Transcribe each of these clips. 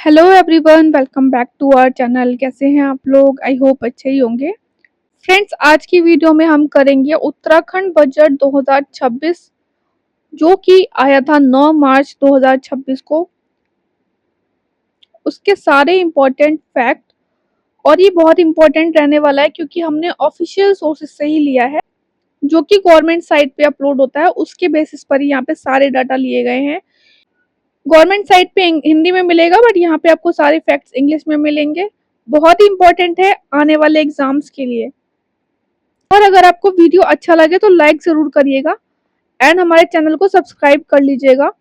Hello everyone, welcome back to our channel. कैसे हैं आप लोग? आई होप अच्छे ही होंगे। फ्रेंड्स, आज की वीडियो में हम करेंगे उत्तराखंड बजट 2026 जो कि आया था 9 मार्च 2026 को। उसके सारे इम्पोर्टेंट फैक्ट, और ये बहुत इम्पोर्टेंट रहने वाला है क्योंकि हमने ऑफिशियल सोर्सेज से ही लिया है, जो कि गवर्नमेंट साइट पे अपलोड होता है। उसके बेसिस पर ही यहाँ पे सारे डाटा लिए गए हैं। गवर्नमेंट साइट पे हिंदी में मिलेगा, बट यहाँ पे आपको सारे फैक्ट्स इंग्लिश में मिलेंगे। बहुत ही इंपॉर्टेंट है आने वाले एग्जाम्स के लिए। और अगर आपको वीडियो अच्छा लगे तो लाइक जरूर करिएगा एंड हमारे चैनल को सब्सक्राइब कर लीजिएगा।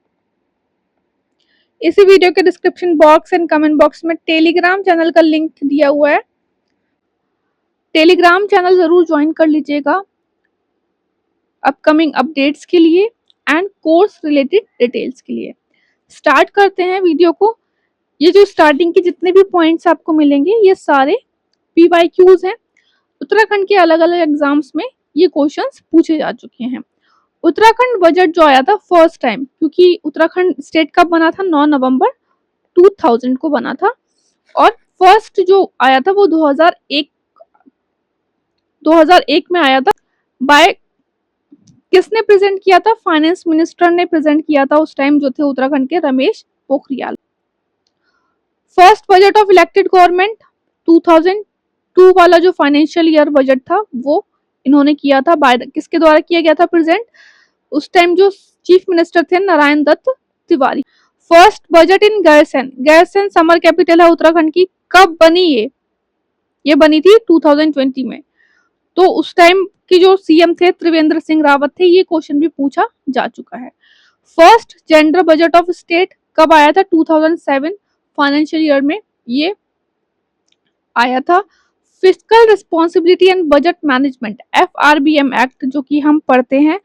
इसी वीडियो के description box and comment box में टेलीग्राम चैनल का लिंक दिया हुआ है। टेलीग्राम चैनल जरूर ज्वाइन कर लीजिएगा अपकमिंग अपडेट्स के लिए एंड कोर्स रिलेटेड डिटेल्स के लिए। स्टार्ट करते हैं वीडियो को। ये जो स्टार्टिंग के जितने भी पॉइंट्स आपको मिलेंगे ये सारे PYQs हैं। उत्तराखंड के अलग अलग एग्जाम्स में ये क्वेश्चंस पूछे जा चुके हैं। उत्तराखंड बजट जो आया था फर्स्ट टाइम, क्योंकि उत्तराखंड स्टेट कब बना था? 9 नवंबर 2000 को बना था। और फर्स्ट जो आया था वो 2001 में आया था। बाय किसने प्रेजेंट किया था? फाइनेंस मिनिस्टर ने प्रेजेंट किया था उस टाइम, जो थे उत्तराखंड के Ramesh Pokhriyal. First budget of elected government 2002 वाला जो फाइनेंशियल ईयर बजट था वो इन्होंने किया था। बाय किसके द्वारा किया गया था प्रेजेंट? उस टाइम जो चीफ मिनिस्टर थे Narayan Dutt Tiwari. First budget in Gairsain. Gairsain summer capital है उत्तराखंड की। कब बनी ये बनी थी 2020 में। तो उस टाइम की जो सीएम थे त्रिवेंद्र सिंह रावत थे। ये क्वेश्चन भी पूछा जा चुका है। First gender budget of state कब आया था? 2007 फाइनेंशियल ईयर में ये आया था। Fiscal responsibility and budget management FRBM act जो कि हम पढ़ते हैं,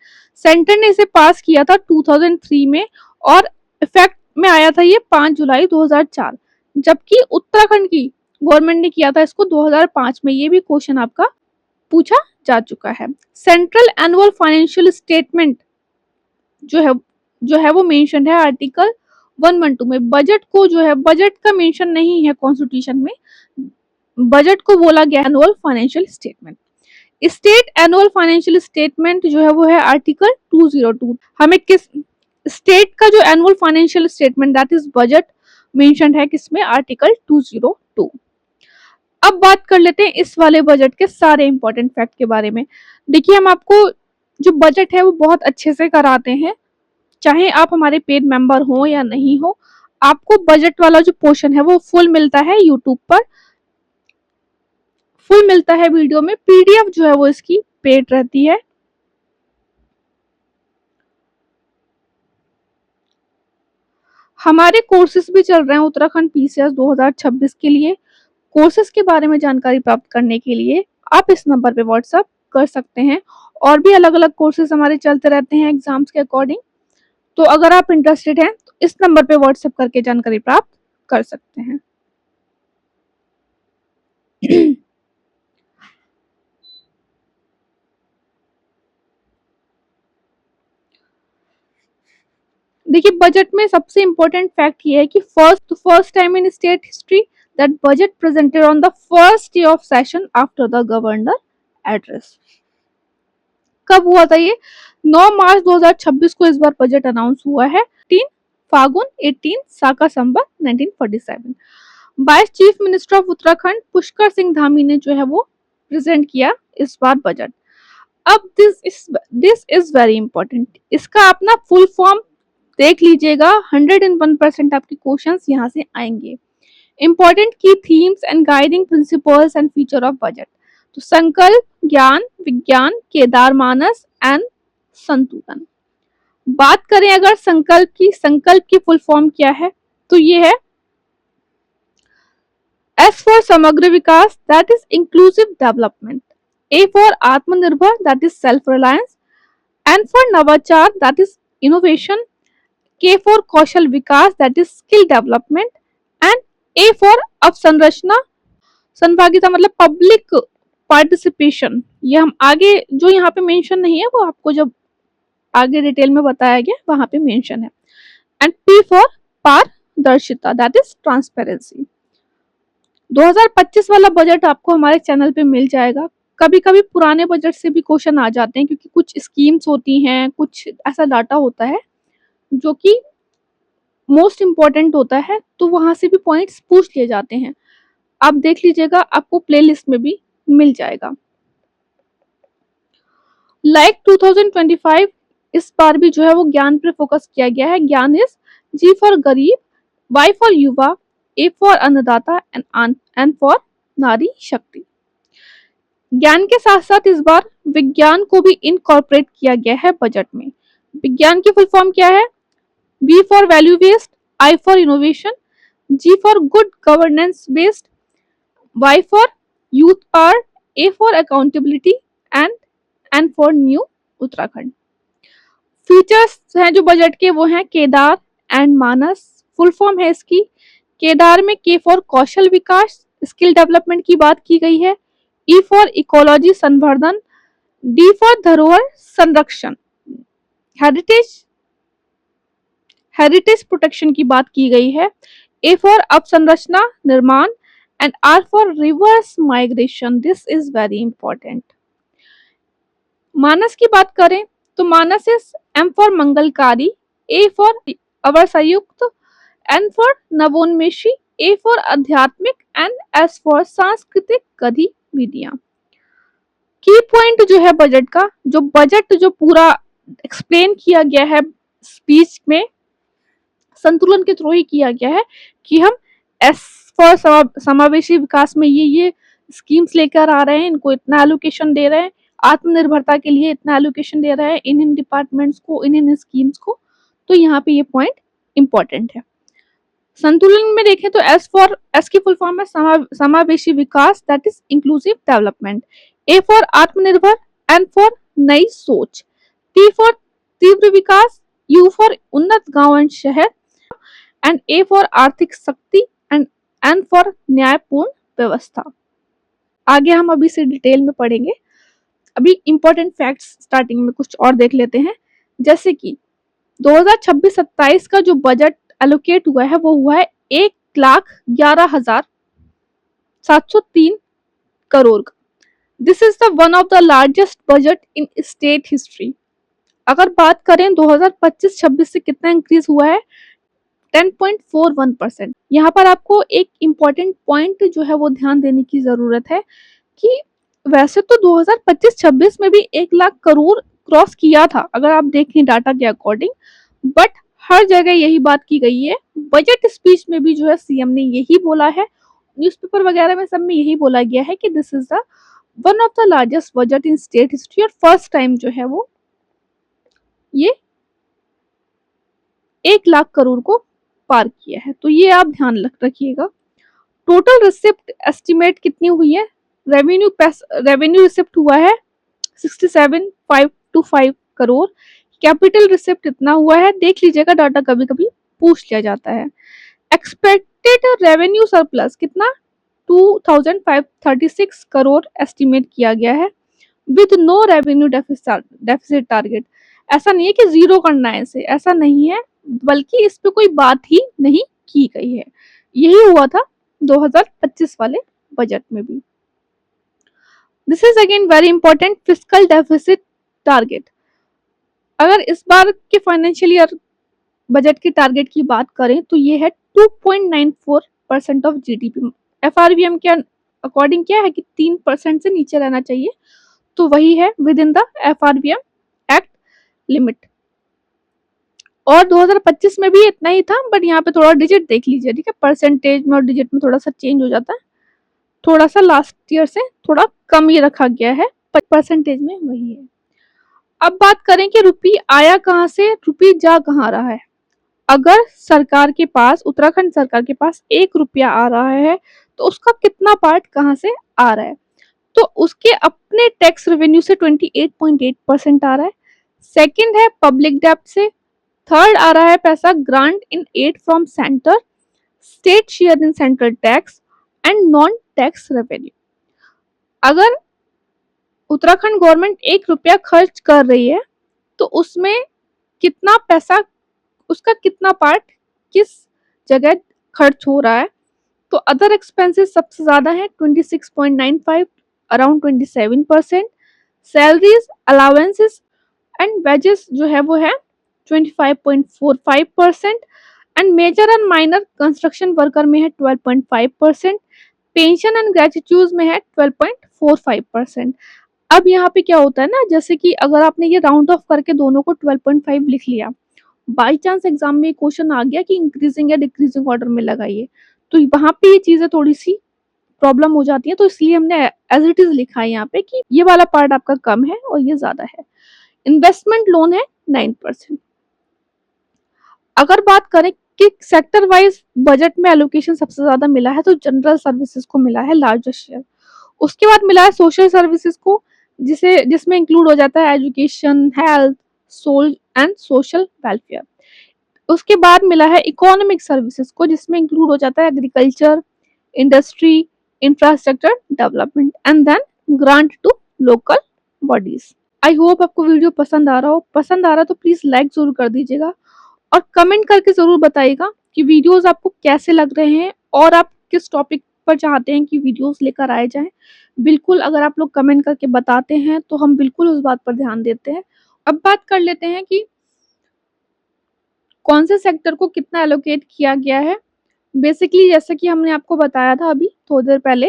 सेंटर ने इसे पास किया था 2003 में और इफेक्ट में आया था ये 5 जुलाई 2004, जबकि उत्तराखंड की गवर्नमेंट ने किया था इसको 2005 में। ये भी क्वेश्चन आपका पूछा जा चुका है। सेंट्रल एनुअल फाइनेंशियल स्टेटमेंट जो है वो मेंशन है आर्टिकल 112 में। बजट को जो है, बजट का मेंशन नहीं है कॉन्स्टिट्यूशन में, बजट को बोला गया annual financial statement. State annual financial statement जो है वो है आर्टिकल 202। हमें किस स्टेट का जो annual financial statement that is budget mentioned है किसमें? आर्टिकल 202। अब बात कर लेते हैं इस वाले बजट के सारे इंपॉर्टेंट फैक्ट के बारे में। देखिए, हम आपको जो बजट है वो बहुत अच्छे से कराते हैं, चाहे आप हमारे पेड मेंबर हो या नहीं हो। आपको बजट वाला जो पोर्शन है वो फुल मिलता है यूट्यूब पर, फुल मिलता है वीडियो में। PDF जो है वो इसकी पेड रहती है। हमारे कोर्सेज भी चल रहे हैं उत्तराखंड PCS 2026 के लिए। कोर्सेज के बारे में जानकारी प्राप्त करने के लिए आप इस नंबर पे व्हाट्सएप कर सकते हैं। और भी अलग अलग कोर्सेज हमारे चलते रहते हैं एग्जाम्स के अकॉर्डिंग। तो अगर आप इंटरेस्टेड हैं तो इस नंबर पे व्हाट्सएप करके जानकारी प्राप्त कर सकते हैं। देखिए, बजट में सबसे इंपॉर्टेंट फैक्ट ये है कि first time in state history that budget presented on the first day of session after the governor address. कब हुआ था ये? 9 मार्च 2026 को इस बार बजट अनाउंस हुआ है। 3 फागुन 18 साका संवत 1947 by chief minister of Uttarakhand Pushkar Singh Dhami ने जो है वो प्रेजेंट किया इस बार बजट। अब दिस इज वेरी इंपॉर्टेंट। इसका अपना फुल फॉर्म देख लीजिएगा। 101% आपके क्वेश्चंस यहाँ से आएंगे। इंपॉर्टेंट की themes and guiding principles and feature of budget. तो संकल्प, ज्ञान, विज्ञान, केदार मानस एंड संतुलन। बात करें अगर संकल्प की फुल फॉर्म क्या है? तो ये है S फॉर समग्र विकास that is inclusive development, A for आत्मनिर्भर that is self reliance, N for नवाचार that is innovation, K for कौशल विकास that is skill development and A for अवसंरचना संभागिता मतलब पब्लिक पार्टिसिपेशन। ये हम आगे जो यहाँ पे मेंशन नहीं है वो आपको जब आगे डिटेल में बताया गया वहां पे मेंशन है। एंड P फॉर पारदर्शिता, दैट इज ट्रांसपेरेंसी। 2025 वाला बजट आपको हमारे चैनल पे मिल जाएगा। कभी कभी पुराने बजट से भी क्वेश्चन आ जाते हैं, क्योंकि कुछ स्कीम्स होती हैं, कुछ ऐसा डाटा होता है जो कि मोस्ट इम्पोर्टेंट होता है, तो वहां से भी पॉइंट्स पूछ लिए जाते हैं। आप देख लीजिएगा, आपको प्लेलिस्ट में भी मिल जाएगा। लाइक 2025 इस बार भी जो है वो ज्ञान पर फोकस किया गया है। ज्ञान इज जी फॉर गरीब, वाई फॉर युवा, ए फॉर अन्नदाता एंड फॉर नारी शक्ति। ज्ञान के साथ साथ इस बार विज्ञान को भी इनकॉर्पोरेट किया गया है बजट में। विज्ञान की फुल फॉर्म क्या है? V for value based, I for innovation, G for good governance based, Y for youth power, A for accountability and N for new Uttarakhand. Features हैं जो बजट के, वो हैं Kedar and Manas. Full form है इसकी, केदार में K फॉर कौशल विकास, skill development की बात की गई है। E फॉर इकोलॉजी संवर्धन, D फॉर धरोहर संरक्षण, हेरिटेज प्रोटेक्शन की बात की गई है। ए फॉर अवसंरचना निर्माण and R for reverse migration, this is very important. Manas की बात करें तो मानस इज एम फॉर मंगलकारी, ए फॉर अवर संयुक्त, एन फॉर नवोन्मेषी, ए फॉर आध्यात्मिक एंड एस फॉर सांस्कृतिक गतिविधियां। की पॉइंट जो है बजट का, जो बजट जो पूरा एक्सप्लेन किया गया है स्पीच में, संतुलन के थ्रू ही किया गया है कि हम एस फॉर समावेशी विकास में ये स्कीम्स लेकर आ रहे हैं, इनको इतना एलोकेशन दे रहे हैं, आत्मनिर्भरता के लिए इतना एलोकेशन दे रहे हैं इन डिपार्टमेंट्स को, इन स्कीम्स को। तो यहाँ पे ये पॉइंट इंपॉर्टेंट है। संतुलन में देखें तो एस की फुल फॉर्म है समावेशी विकास, that is inclusive development. A for आत्मनिर्भर, एन फॉर नई सोच, टी फॉर तीव्र विकास, यू फॉर उन्नत गांव एंड शहर, एंड ए फॉर आर्थिक शक्ति एंड एन फॉर न्यायपूर्ण व्यवस्था। आगे हम अभी से डिटेल में पढ़ेंगे। अभी इंपॉर्टेंट फैक्ट्स स्टार्टिंग में कुछ और देख लेते हैं, जैसे कि 2026-27 का जो बजट एलोकेट हुआ है वो हुआ है 1,11,703 करोड़ का। This is the one of the largest budget in state history. अगर बात करें 2025-26 से कितना इंक्रीज हुआ है, 10.41%। यहाँ पर आपको एक इम्पॉर्टेंट पॉइंट जो है वो ध्यान देने की जरूरत है कि वैसे तो 2025-26 में भी 1 लाख करोड़ क्रॉस किया था अगर आप देखें डाटा के अकॉर्डिंग, बट हर जगह यही बात की गई है। बजट स्पीच में भी जो है सीएम ने यही बोला है, न्यूज़पेपर वगैरह में सब में यही बोला गया है कि this is the one of the largest budget in state history, और फर्स्ट टाइम जो है वो ये 1 लाख करोड़ को पार किया है। तो ये आप ध्यान रखिएगा। टोटल रिसिप्ट एस्टिमेट कितनी हुई है? रेवेन्यू रिसिप्ट हुआ है 67,525 करोड़। कैपिटल रिसिप्ट इतना हुआ है, देख लीजिएगा डाटा कभी कभी पूछ लिया जाता है। एक्सपेक्टेड रेवेन्यू सरप्लस कितना? 2,536 करोड़ एस्टिमेट किया गया है with no revenue deficit target. ऐसा नहीं है कि जीरो करना है इसे, ऐसा नहीं है, बल्कि इस पे कोई बात ही नहीं की गई है। यही हुआ था 2025 वाले बजट में भी। This is again very important, fiscal deficit target. अगर इस बार के फाइनेंशियल ईयर बजट के टारगेट की बात करें तो ये है 2.94% ऑफ जीडीपी। एफआरबीएम के अकॉर्डिंग क्या है कि 3% से नीचे रहना चाहिए, तो वही है with in the FRBM act limit. और 2025 में भी इतना ही था, बट यहाँ पे थोड़ा डिजिट देख लीजिए, ठीक है, परसेंटेज में और डिजिट में थोड़ा सा चेंज हो जाता है, थोड़ा सा लास्ट ईयर से थोड़ा कम ही रखा गया है, परसेंटेज में वही है। अब बात करें कि रुपी आया कहाँ से, रुपी जा कहाँ रहा है। अगर सरकार के पास, उत्तराखंड सरकार के पास 1 रुपया आ रहा है तो उसका कितना पार्ट कहाँ से आ रहा है, तो उसके अपने टैक्स रेवेन्यू से 28.8% आ रहा है। सेकंड है पब्लिक डेब्ट से। थर्ड आ रहा है पैसा grant in aid from centre, state share in central tax and non tax revenue. अगर उत्तराखंड गवर्नमेंट 1 रुपया खर्च कर रही है तो उसमें कितना पैसा, उसका कितना पार्ट किस जगह खर्च हो रहा है। तो अदर एक्सपेंसेस सबसे ज़्यादा है 26.95 around 27%। Salaries, allowances and wages जो है वो है 25.45%। And major and minor construction worker में है 12.5%। पेंशन एंड ग्रेच्युटीज में है 12.45%। अब यहाँ पे क्या होता है ना, जैसे कि अगर आपने ये राउंड ऑफ करके दोनों को 12.5 लिख लिया, बाई चांस एग्जाम में क्वेश्चन आ गया कि इंक्रीजिंग या डिक्रीजिंग ऑर्डर में लगाइए, तो वहां पे ये चीजें थोड़ी सी प्रॉब्लम हो जाती है। तो इसलिए हमने एज इट इज लिखा है यहाँ पे कि ये वाला पार्ट आपका कम है और ये ज्यादा है। इन्वेस्टमेंट लोन है 9%। अगर बात करें कि सेक्टर वाइज बजट में एलोकेशन सबसे ज्यादा मिला है, तो जनरल सर्विसेज को मिला है लार्जेस्ट शेयर। उसके बाद मिला है सोशल सर्विसेज को, जिसमें इंक्लूड हो जाता है education, health, soul and social welfare. उसके बाद मिला है इकोनॉमिक सर्विसेज को, जिसमें इंक्लूड हो जाता है agriculture, industry, infrastructure development and then grant to local bodies. I hope आपको वीडियो पसंद आ रहा हो। पसंद आ रहा तो प्लीज लाइक जरूर कर दीजिएगा और कमेंट करके जरूर बताइएगा कि वीडियोस आपको कैसे लग रहे हैं और आप किस टॉपिक पर चाहते हैं कि वीडियोस लेकर आए जाएं। बिल्कुल अगर आप लोग कमेंट करके बताते हैं तो हम बिल्कुल उस बात पर ध्यान देते हैं। अब बात कर लेते हैं कि कौन से सेक्टर को कितना एलोकेट किया गया है। बेसिकली जैसा कि हमने आपको बताया था अभी थोड़ी देर पहले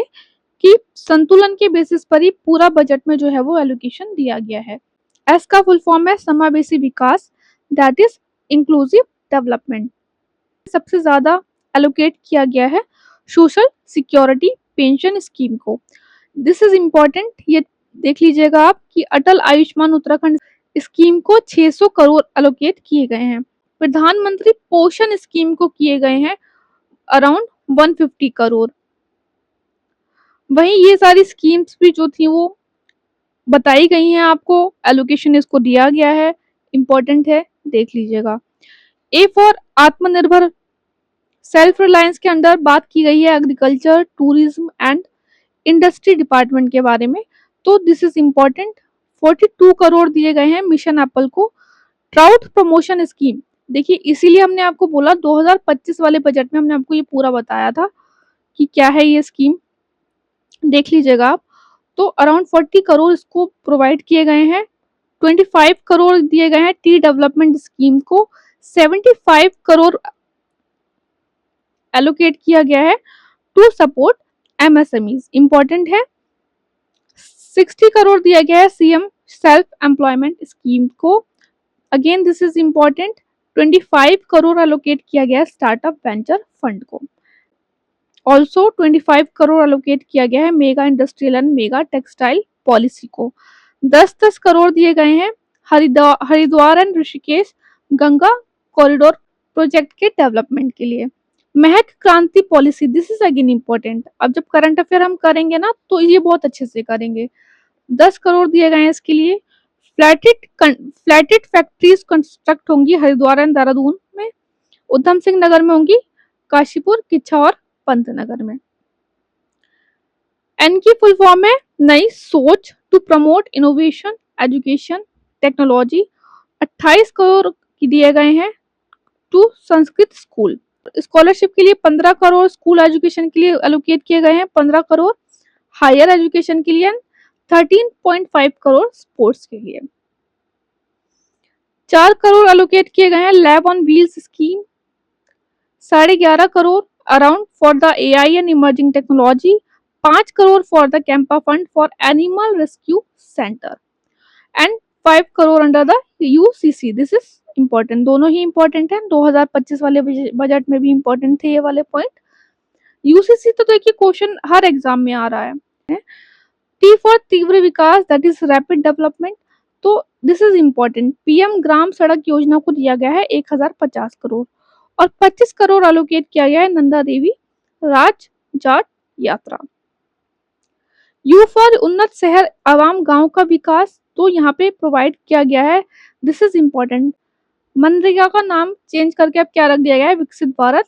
कि संतुलन के बेसिस पर ही पूरा बजट में जो है वो एलोकेशन दिया गया है। एस का फुल फॉर्म है समावेशी विकास, दैट इज इंक्लूसिव डेवलपमेंट। सबसे ज्यादा एलोकेट किया गया है सोशल सिक्योरिटी पेंशन स्कीम को। दिस इज इम्पोर्टेंट, ये देख लीजिएगा आप कि अटल आयुष्मान उत्तराखंड स्कीम को 600 करोड़ एलोकेट किए गए हैं। प्रधानमंत्री पोषण स्कीम को किए गए हैं अराउंड 150 करोड़। वहीं ये सारी स्कीम्स भी जो थी वो बताई गई हैं आपको, एलोकेशन इसको दिया गया है, इंपॉर्टेंट है, देख लीजिएगा। ए फॉर आत्मनिर्भर सेल्फ रिलायंस के अंदर बात की गई है agriculture, tourism and industry department के बारे में, तो दिस इज इम्पोर्टेंट। 42 करोड़ दिए गए हैं मिशन एप्पल को। ट्राउट प्रमोशन स्कीम, देखिए इसीलिए हमने आपको बोला 2025 वाले बजट में हमने आपको ये पूरा बताया था कि क्या है ये स्कीम, देख लीजिएगा आप। तो अराउंड 40 करोड़ इसको प्रोवाइड किए गए हैं। 25 करोड़ दिए गए हैं टी डेवलपमेंट स्कीम को। 75 करोड़ एलोकेट किया गया है टू सपोर्ट एमएसएमईज, इंपॉर्टेंट है। 60 करोड़ दिया गया है सीएम सेल्फ एम्प्लॉयमेंट स्कीम को, again this is important. 25 crore allocate किया गया है स्टार्टअप वेंचर फंड को। ऑल्सो 25 करोड़ एलोकेट किया गया है mega industrial and mega textile policy को। 10-10 करोड़ दिए गए हैं Haridwar and Rishikesh Ganga corridor project के डेवलपमेंट के लिए। महक क्रांति policy, this is again important. अब जब करंट अफेयर हम करेंगे ना तो ये बहुत अच्छे से करेंगे। 10 करोड़ दिए गए हैं इसके लिए। फ्लैटेड फैक्ट्रीज कंस्ट्रक्ट होंगी हरिद्वार एंड देहरादून में, उधम सिंह नगर में होंगी, काशीपुर, किच्छा और पंतनगर में। एन की फुल फॉर्म है नई सोच to promote innovation education technology. 28 crore की दिए गए हैं टू संस्कृत स्कूल। स्कॉलरशिप के लिए 15 करोड़ स्कूल एजुकेशन के लिए एलोकेट किए गए हैं, 15 करोड़ हायर एजुकेशन के लिए, 13.5 करोड़ स्पोर्ट्स के लिए। 4 करोड़ एलोकेट किए गए हैं lab on wheels scheme. 11.5 crore around for the AI and emerging technology. 5 crore for the CAMPA fund for animal rescue centre and 5 crore under the UCC. This is important, दोनों ही इम्पोर्टेंट है। 2025 वाले बजट में भी इम्पोर्टेंट थे ये वाले पॉइंट। यूसीसी तो देखिए क्वेश्चन हर एग्जाम में आ रहा है। टी फॉर तीव्र विकास, दैट इज रैपिड डेवलपमेंट, तो दिस इज इम्पोर्टेंट। पीएम ग्राम सड़क योजना को दिया गया है 1050 करोड़ और 25 करोड़ एलोकेट किया गया है नंदा देवी राज जाट यात्रा। यू फॉर उन्नत शहर आवाम गांव का विकास, तो यहाँ पे प्रोवाइड किया गया है, दिस इज इम्पोर्टेंट। मनरेगा का नाम चेंज करके अब क्या रख दिया गया है, विकसित भारत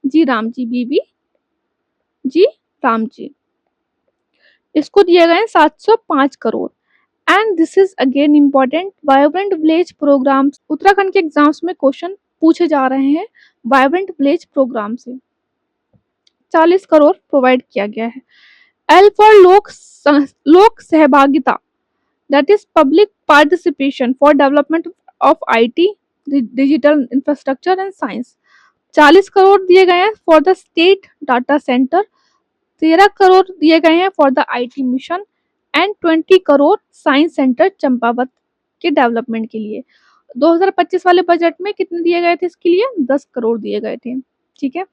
जी राम जी बीबी जी राम जी। इसको दिए गए 705 crore. And this is again important, vibrant village programmes. Uttarakhand के एग्जाम्स में क्वेश्चन पूछे जा रहे हैं, वाइब्रेंट विलेज प्रोग्राम से 40 करोड़ प्रोवाइड किया गया है। एल फॉर लोक सहभागिता, that is public participation for development of IT, digital infrastructure and science, 40 crore दिए गए हैं for the state data centre, 13 crore दिए गए हैं for the IT mission and 20 crore science centre Champawat के डेवलपमेंट के लिए। 2025 वाले बजट में कितने दिए गए थे इसके लिए? 10 करोड़ दिए गए थे। ठीक है।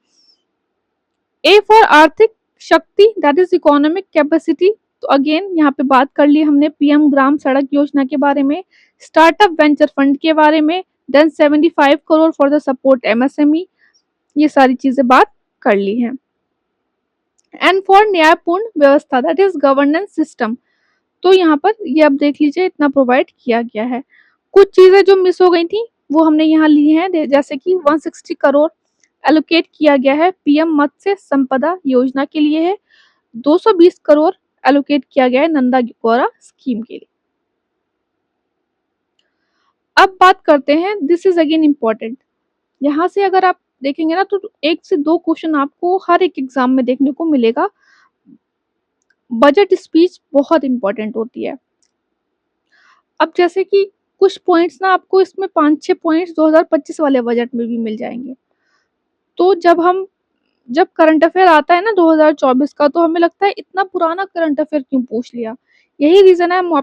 ए फॉर आर्थिक शक्ति, दैट इज इकोनॉमिक कैपेसिटी, तो अगेन यहाँ पे बात कर ली हमने पीएम ग्राम सड़क योजना के बारे में, स्टार्टअप वेंचर फंड के बारे में, then 75 crore for the support MSME, ये सारी चीजें बात कर ली हैं। एंड फॉर न्यायपूर्ण व्यवस्था, दैट इज गवर्नेंस सिस्टम, तो यहाँ पर ये अब देख लीजिए इतना प्रोवाइड किया गया है। कुछ चीजें जो मिस हो गई थी वो हमने यहाँ ली हैं, जैसे कि 160 करोड़ एलोकेट किया गया है पीएम मत्स्य संपदा योजना के लिए है, 220 करोड़ एलोकेट किया गया है नंदा गौरा स्कीम के लिए। अब बात करते हैं, दिस इज अगेन इम्पोर्टेंट, यहाँ से अगर आप देखेंगे ना तो 1 से 2 क्वेश्चन आपको हर एक एग्जाम में देखने को मिलेगा। बजट स्पीच बहुत इंपॉर्टेंट होती है। अब जैसे कि कुछ पॉइंट्स ना आपको इसमें 5-6 पॉइंट्स 2025 वाले बजट में भी मिल जाएंगे। तो जब करंट अफेयर आता है ना 2024 का, तो हमें लगता है इतना पुराना करंट अफेयर क्यों पूछ लिया। यही रीजन है हम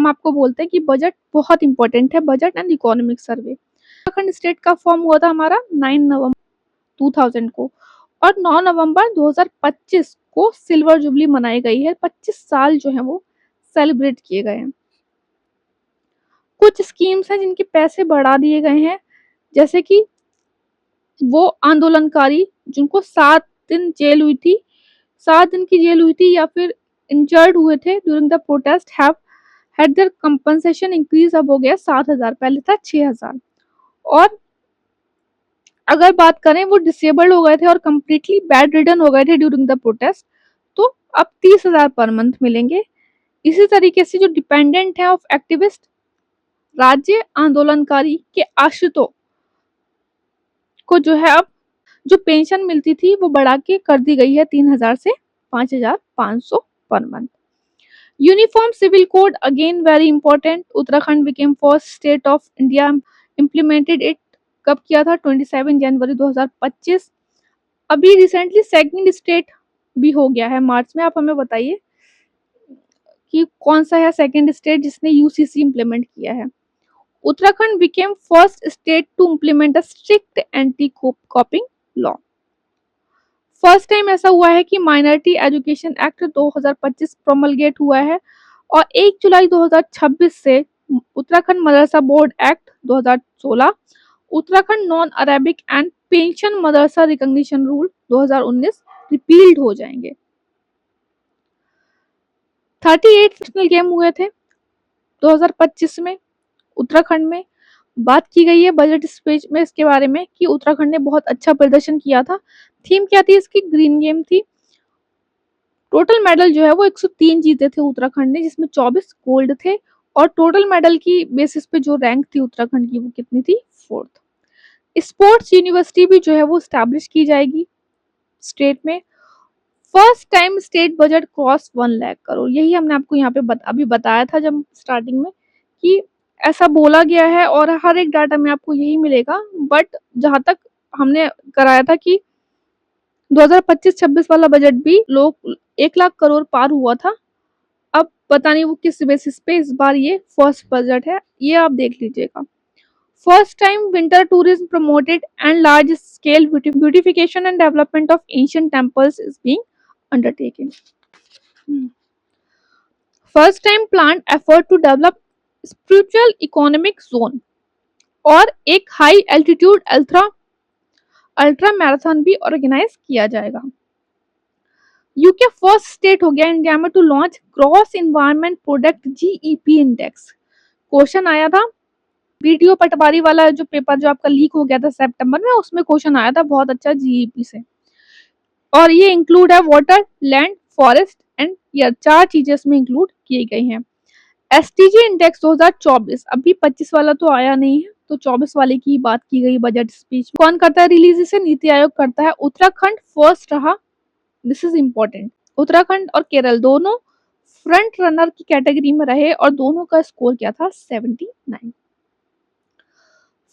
आपको बोलते हैं कि बजट बहुत इंपॉर्टेंट है, budget and economic survey. Uttarakhand state का फॉर्म हुआ था हमारा 9 नवंबर 2000 को, और 9 नवंबर 2025 को सिल्वर जुबली मनाई गई है। 25 साल जो है वो सेलिब्रेट किए गए हैं। कुछ स्कीम्स हैं जिनके पैसे बढ़ा दिए गए हैं, जैसे कि वो आंदोलनकारी जिनको 7 दिन जेल हुई थी, 7 दिन की जेल हुई थी या फिर इंजर्ड हुए थे during the protest, have had there compensation increase, अब हो गया 7,000, पहले था 6,000। और अगर बात करें वो डिसेबल्ड हो गए थे और कंप्लीटली बेड रिडन हो गए थे ड्यूरिंग द प्रोटेस्ट, तो अब 30,000 पर मंथ मिलेंगे। इसी तरीके से जो डिपेंडेंट है ऑफ एक्टिविस्ट, राज्य आंदोलनकारी के आश्रितों को जो है अब जो पेंशन मिलती थी वो बढ़ा के कर दी गई है 3,000 से 5,500 पर month. Uniform civil code, again very important, Uttarakhand became first state of India implemented it, कब किया था? 27 जनवरी 2025। अभी रिसेंटली सेकंड स्टेट भी हो गया है मार्च में। आप हमें बताइए कि कौन सा है सेकंड स्टेट जिसने यूसीसी इम्प्लीमेंट किया है। Uttarakhand became first state to implement a strict anti copying law. First time ऐसा हुआ है कि माइनॉरिटी एजुकेशन एक्ट 2025 प्रोमलगेट हुआ है, और 1 जुलाई 2026 से Uttarakhand Madrasa board act 2016, Uttarakhand non Arabic and Persian Madrasa recognition rule 2019 repealed हो जाएंगे। 38 नेशनल गेम हुए थे 2025 में उत्तराखंड में। बात की गई है बजट स्पीच में इसके बारे में कि उत्तराखंड ने बहुत अच्छा प्रदर्शन किया था। थीम क्या थी इसकी? ग्रीन गेम थी। टोटल मेडल जो है वो 103 जीते थे उत्तराखंड ने, जिसमें 24 गोल्ड थे, और टोटल मेडल की बेसिस पे जो रैंक थी उत्तराखंड की वो कितनी थी? 4th। स्पोर्ट्स यूनिवर्सिटी भी जो है वो स्टैब्लिश की जाएगी स्टेट में। First time state budget cross 1 lakh crore, यही हमने आपको यहाँ पे अभी बताया था जब स्टार्टिंग में कि ऐसा बोला गया है, और हर एक डाटा में आपको यही मिलेगा। बट जहां तक हमने कराया था कि 2025-26 वाला बजट भी लोग 1 लाख करोड़ पार हुआ था। अब पता नहीं वो किस बेसिस पे इस बार ये फर्स्ट बजट है, ये आप देख लीजिएगा। First time winter tourism promoted and large scale beautification and development of ancient temples is being undertaken. First time plan effort to develop spiritual economic zone, और एक हाई एल्टीट्यूड अल्ट्रा मैराथन भी organise किया जाएगा। UK first state हो गया India में to launch gross environment product GEP index. Question आया था वीडियो पटवारी वाला जो पेपर जो आपका लीक हो गया था सितंबर में, उसमें क्वेश्चन आया था बहुत अच्छा जीईपी से, और ये इंक्लूड है water, land, forest and air, 4 चीजें इसमें इंक्लूड की गई हैं। एसटीजी इंडेक्स 2024, अभी 25 वाला तो आया नहीं है, तो 24 वाले की बात की गई बजट स्पीच। कौन करता है रिलीज इसे? नीति आयोग करता है। उत्तराखंड फर्स्ट रहा, दिस इज इम्पोर्टेंट। उत्तराखंड और केरल दोनों फ्रंट रनर की कैटेगरी में रहे और दोनों का स्कोर क्या था? 79।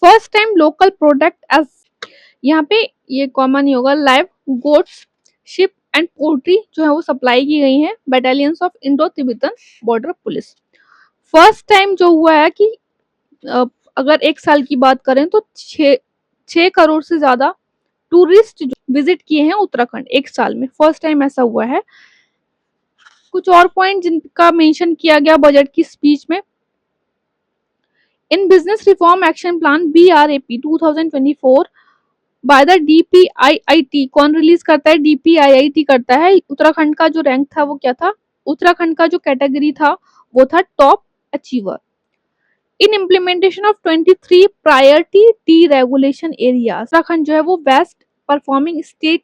First time local product as, यहाँ पे ये कॉमन ही होगा, live goats, sheep and poultry जो है वो सप्लाई की गई है battalions of Indo Tibetan border police. First time जो हुआ है कि अगर एक साल की बात करें तो 6 करोड़ से ज्यादा टूरिस्ट विजिट किए हैं उत्तराखंड एक साल में। फर्स्ट टाइम ऐसा हुआ है। कुछ और पॉइंट जिनका मेंशन किया गया बजट की स्पीच में, in business reform action plan BRAP 2024 by the DPIIT। कौन रिलीज करता है? DPIIT करता है। उत्तराखंड का जो रैंक था वो क्या था? उत्तराखंड का जो कैटेगरी था वो था top achiever. In implementation of 23 priority T regulation area, Uttarakhand जो है वो बेस्ट परफॉर्मिंग स्टेट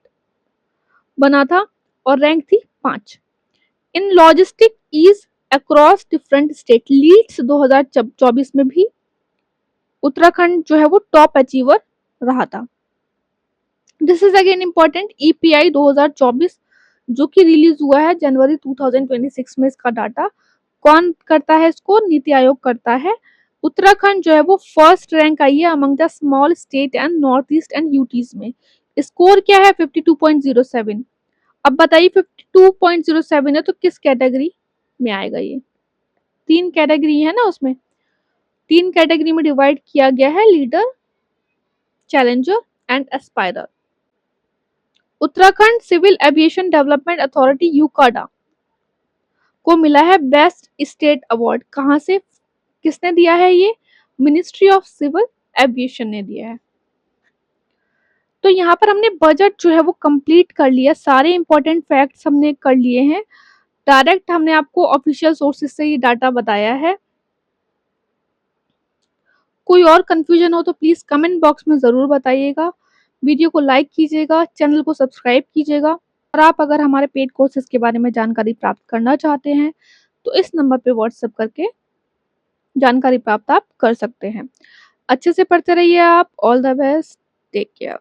बना था और रैंक थी 5। In logistic ease across different state, LEADS 2024 में भी उत्तराखंड जो है वो टॉप अचीवर रहा था। This is again important. EPI 2024 जो कि रिलीज हुआ है जनवरी 2026 में, इसका डाटा कौन करता है? इसको नीति आयोग करता है। उत्तराखंड जो है वो फर्स्ट रैंक आई है among the small state and north east and UTs में। स्कोर क्या है? 52.07। अब बताइए 52.07 है तो किस कैटेगरी में आएगा? ये 3 कैटेगरी है ना, उसमें 3 कैटेगरी में डिवाइड किया गया है, leader, challenger and aspirer. Uttarakhand civil aviation development authority UCADA को मिला है बेस्ट स्टेट अवार्ड। कहां से, किसने दिया है? ये मिनिस्ट्री ऑफ सिविल एविएशन ने दिया है। तो यहाँ पर हमने बजट जो है वो कंप्लीट कर लिया, सारे इंपॉर्टेंट फैक्ट्स हमने कर लिए हैं। डायरेक्ट हमने आपको ऑफिशियल सोर्सेज से ये डाटा बताया है। कोई और कंफ्यूजन हो तो प्लीज कमेंट बॉक्स में जरूर बताइएगा। वीडियो को लाइक कीजिएगा, चैनल को सब्सक्राइब कीजिएगा। और आप अगर हमारे पेड कोर्सेज के बारे में जानकारी प्राप्त करना चाहते हैं तो इस नंबर पे व्हाट्सएप करके जानकारी प्राप्त आप कर सकते हैं। अच्छे से पढ़ते रहिए आप। All the best, take care.